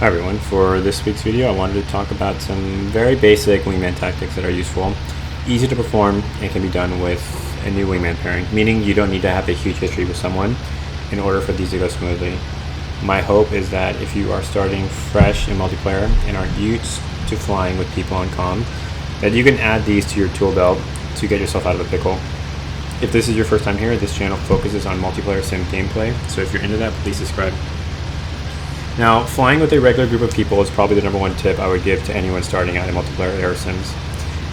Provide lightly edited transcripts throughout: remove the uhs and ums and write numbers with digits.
Hi everyone, for this week's video I wanted to talk about some very basic wingman tactics that are useful, easy to perform, and can be done with a new wingman pairing, meaning you don't need to have a huge history with someone in order for these to go smoothly. My hope is that if you are starting fresh in multiplayer and aren't used to flying with people on comm, that you can add these to your tool belt to get yourself out of a pickle. If this is your first time here, this channel focuses on multiplayer sim gameplay, so if you're into that, please subscribe. Now, flying with a regular group of people is probably the #1 tip I would give to anyone starting out in multiplayer air sims.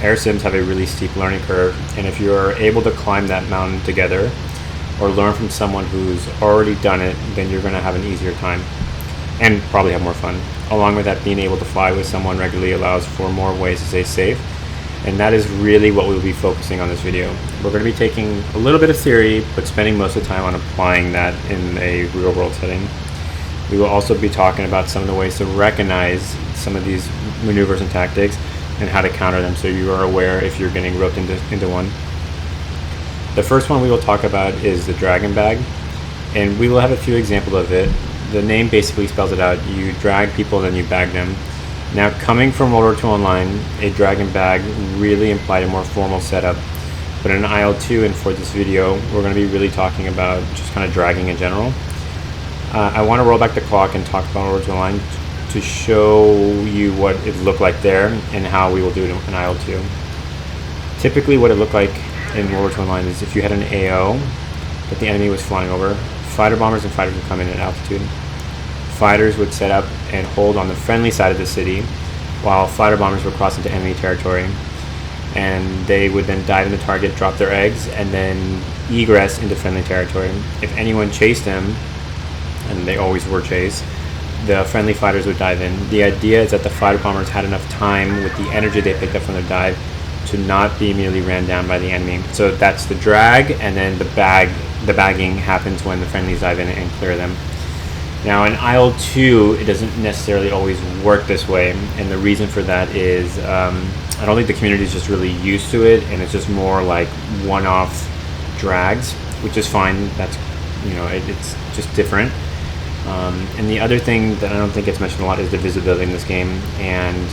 Air sims have a really steep learning curve, and if you're able to climb that mountain together or learn from someone who's already done it, then you're going to have an easier time and probably have more fun. Along with that, being able to fly with someone regularly allows for more ways to stay safe, and that is really what we'll be focusing on this video. We're going to be taking a little bit of theory, but spending most of the time on applying that in a real-world setting. We will also be talking about some of the ways to recognize some of these maneuvers and tactics and how to counter them, so you are aware if you're getting roped into one. The first one we will talk about is the dragon bag, and we will have a few examples of it. The name basically spells it out. You drag people, then you bag them. Now, coming from World War II Online, a dragon bag really implied a more formal setup, but in IL-2 and for this video, we're going to be really talking about just kind of dragging in general. I want to roll back the clock and talk about World War II Online to show you what it looked like there and how we will do it in IL-2. Typically what it looked like in World War II Online is if you had an AO that the enemy was flying over, fighter bombers and fighters would come in at altitude. Fighters would set up and hold on the friendly side of the city while fighter bombers would cross into enemy territory, and they would then dive into target, drop their eggs, and then egress into friendly territory. If anyone chased them, and they always were chased, the friendly fighters would dive in. The idea is that the fighter bombers had enough time with the energy they picked up from their dive to not be immediately ran down by the enemy. So that's the drag, and then the bagging happens when the friendlies dive in and clear them. Now in IL-2, it doesn't necessarily always work this way, and the reason for that is I don't think the community is just really used to it, and it's just more like one-off drags, which is fine. That's, it's just different. And the other thing that I don't think gets mentioned a lot is the visibility in this game, and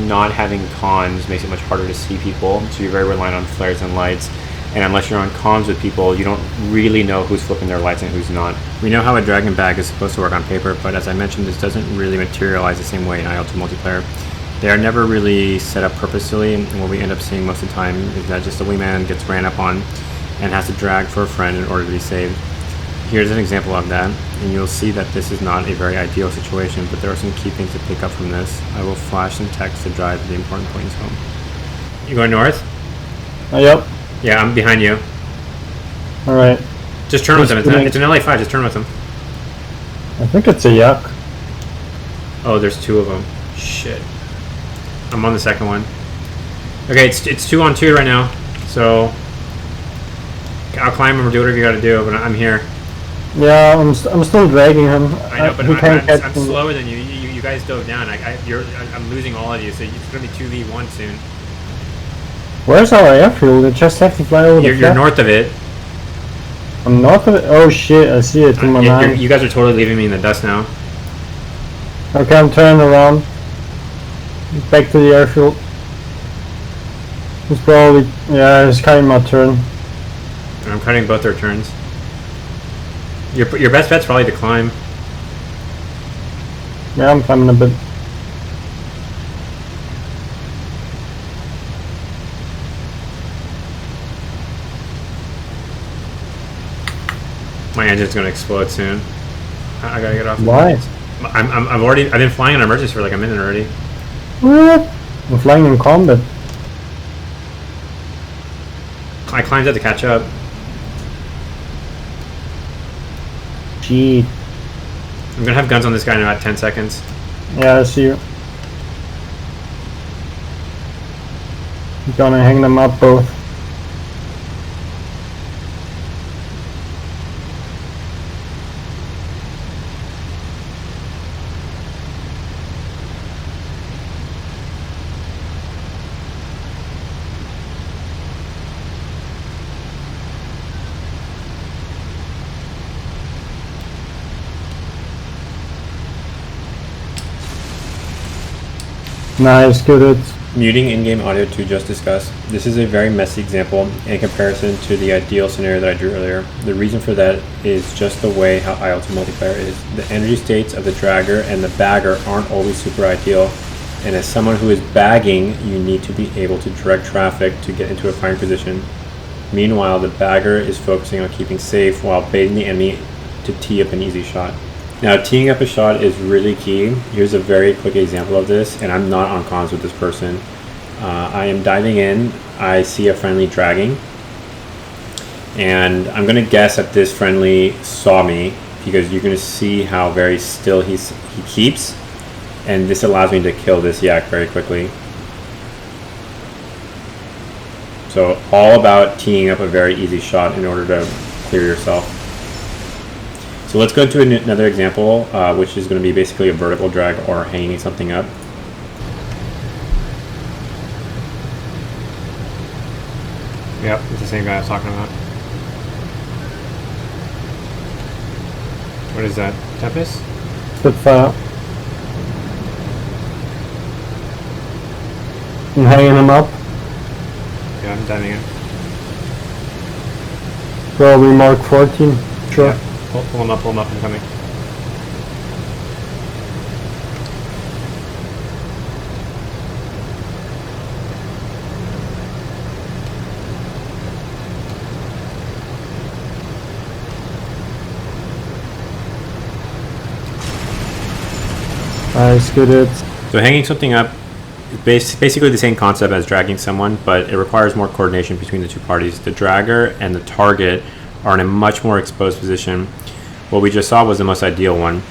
not having comms makes it much harder to see people, so you're very reliant on flares and lights, and unless you're on comms with people, you don't really know who's flipping their lights and who's not. We know how a dragon bag is supposed to work on paper, but as I mentioned, this doesn't really materialize the same way in IL-2 multiplayer. They are never really set up purposely, and what we end up seeing most of the time is that just a wingman gets ran up on and has to drag for a friend in order to be saved. Here's an example of that, and you'll see that this is not a very ideal situation, but there are some key things to pick up from this. I will flash some text to drive the important points home. You going north? Yep. Yeah, I'm behind you. Alright. Just turn with them. It's an LA5, just turn with them. I think it's a yak. Oh, there's two of them. Shit. I'm on the second one. Okay, it's 2-on-2 right now, so I'll climb him or do whatever you gotta do, but I'm here. Yeah, I'm still dragging him. I know, but I'm slower than you. You guys dove down. I'm losing all of you, so it's gonna be 2v1 soon. Where's our airfield? We just have to fly over the You're north of it. I'm north of it? Oh shit, I see it in my mind. You guys are totally leaving me in the dust now. Okay, I'm turning around. Back to the airfield. He's probably... yeah, he's cutting my turn. I'm cutting both their turns. Your best bet's probably to climb. Yeah, I'm climbing a bit. My engine's gonna explode soon. I gotta get off. Why? I've been flying on emergency for like a minute already. What? I'm flying in combat. I climbed up to catch up. Gee. I'm gonna have guns on this guy in about 10 seconds. Yeah, I see you. I'm gonna hang them up both. Nice, good hit. Muting in-game audio to just discuss. This is a very messy example in comparison to the ideal scenario that I drew earlier. The reason for that is just the way how IL-2 multiplayer is. The energy states of the dragger and the bagger aren't always super ideal, and as someone who is bagging, you need to be able to direct traffic to get into a firing position. Meanwhile, the bagger is focusing on keeping safe while baiting the enemy to tee up an easy shot. Now, teeing up a shot is really key. Here's a very quick example of this, and I'm not on comms with this person. I am diving in, I see a friendly dragging, and I'm gonna guess that this friendly saw me because you're gonna see how very still he keeps, and this allows me to kill this yak very quickly. So all about teeing up a very easy shot in order to clear yourself. So let's go to another example, which is going to be basically a vertical drag or hanging something up. Yep, it's the same guy I was talking about. What is that? Tempest? Spitfire. I'm hanging him up. Yeah, I'm diving in. Probably Mark 14. Sure. Yeah. Pull him up, I'm coming. Nice, good hit. So hanging something up is basically the same concept as dragging someone, but it requires more coordination between the two parties. The dragger and the target are in a much more exposed position. What we just saw was the most ideal one,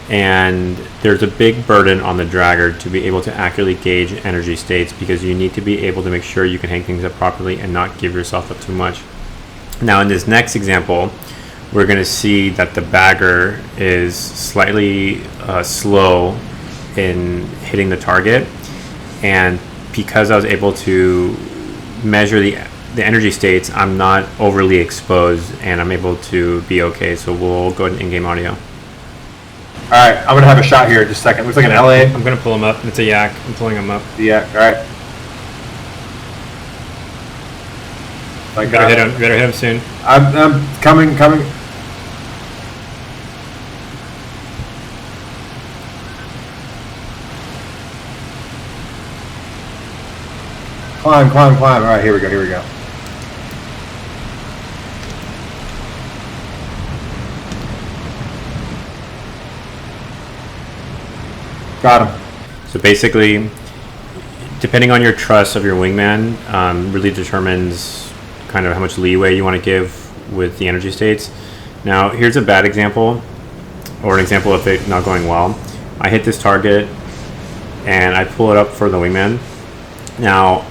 and there's a big burden on the dragger to be able to accurately gauge energy states because you need to be able to make sure you can hang things up properly and not give yourself up too much. Now in this next example, we're going to see that the bagger is slightly slow in hitting the target, and because I was able to measure the energy states, I'm not overly exposed and I'm able to be okay. So we'll go to in-game audio. Alright, I'm gonna have a shot here in just a second. Looks like an LA. I'm gonna pull him up. It's a yak. I'm pulling him up. Yeah, alright. You better hit him. You better hit him soon. I'm coming. Climb. Alright, here we go. Got him. So basically, depending on your trust of your wingman, really determines kind of how much leeway you want to give with the energy states. Now, here's a bad example, or an example of it not going well. I hit this target, and I pull it up for the wingman. Now,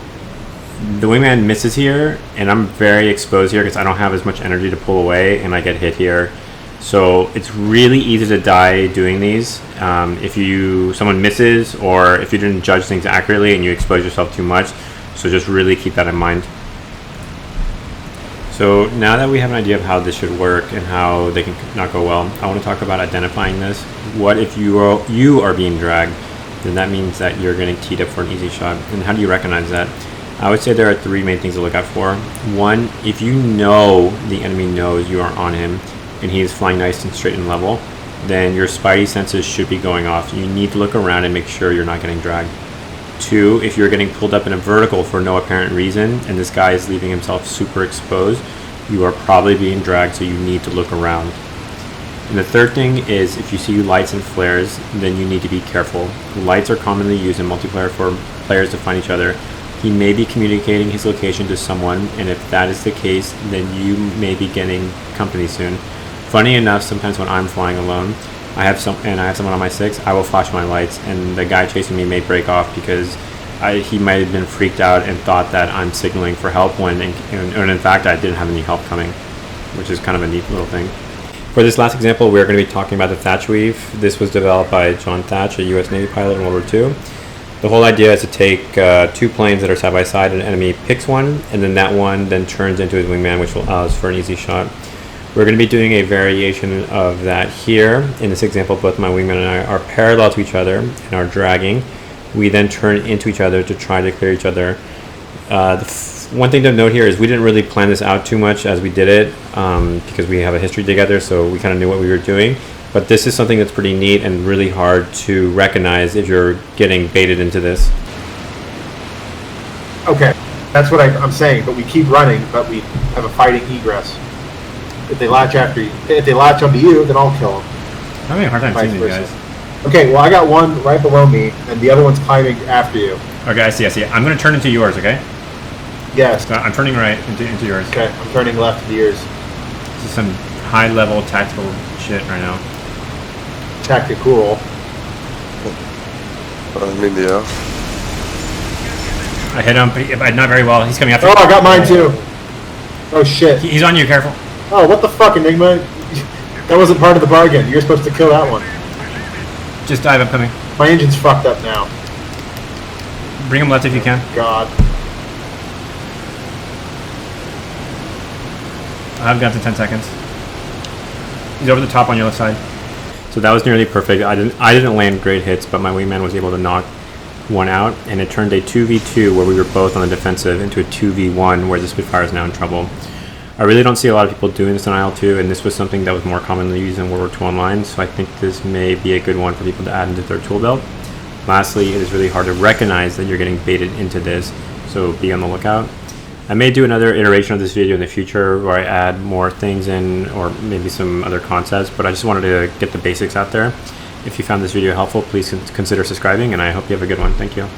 the wingman misses here, and I'm very exposed here because I don't have as much energy to pull away, and I get hit here. So it's really easy to die doing these. If someone misses, or if you didn't judge things accurately and you expose yourself too much. So just really keep that in mind. So now that we have an idea of how this should work and how they can not go well, I want to talk about identifying this. What if you are being dragged? Then that means that you're getting teed up for an easy shot. And how do you recognize that? I would say there are three main things to look out for. One, if you know the enemy knows you are on him and he is flying nice and straight and level, then your spidey senses should be going off. You need to look around and make sure you're not getting dragged. Two, if you're getting pulled up in a vertical for no apparent reason and this guy is leaving himself super exposed, you are probably being dragged, so you need to look around. And the third thing is if you see lights and flares, then you need to be careful. Lights are commonly used in multiplayer for players to find each other. He may be communicating his location to someone, and if that is the case, then you may be getting company soon. Funny enough, sometimes when I'm flying alone, I have someone on my 6, I will flash my lights, and the guy chasing me may break off because he might have been freaked out and thought that I'm signaling for help when in fact I didn't have any help coming, which is kind of a neat little thing. For this last example, we're going to be talking about the Thatch Weave. This was developed by John Thatch, a US Navy pilot in World War II. The whole idea is to take two planes that are side by side, and an enemy picks one, and then that one then turns into his wingman, which will allow us for an easy shot. We're going to be doing a variation of that here. In this example, both my wingman and I are parallel to each other and are dragging. We then turn into each other to try to clear each other. One thing to note here is we didn't really plan this out too much as we did it because we have a history together, so we kind of knew what we were doing. But this is something that's pretty neat and really hard to recognize if you're getting baited into this. Okay, that's what I'm saying. But we keep running, but we have a fighting egress. If they latch after you, if they latch onto you, then I'll kill them. I'm having a hard time Vice seeing these versa. guys. Okay, well I got one right below me, and the other one's climbing after you. Okay, I see. I'm going to turn into yours, okay? Yes. So I'm turning right into yours. Okay, I'm turning left to yours. This is some high-level tactical shit right now. Tactical. Yeah. I hit him, but not very well. He's coming after Oh, me. I got mine too. Oh shit. He's on you, careful. Oh, what the fuck, Enigma? That wasn't part of the bargain. You're supposed to kill that one. Just dive, I'm coming. My engine's fucked up now. Bring him left if you can. God. I've got to 10 seconds. He's over the top on your left side. So that was nearly perfect. I didn't land great hits, but my wingman was able to knock one out, and it turned a 2v2 where we were both on the defensive into a 2v1 where the Spitfire is now in trouble. I really don't see a lot of people doing this on IL-2, and this was something that was more commonly used in World War II Online, so I think this may be a good one for people to add into their tool belt. Lastly, it is really hard to recognize that you're getting baited into this, so be on the lookout. I may do another iteration of this video in the future where I add more things in, or maybe some other concepts, but I just wanted to get the basics out there. If you found this video helpful, please consider subscribing, and I hope you have a good one. Thank you.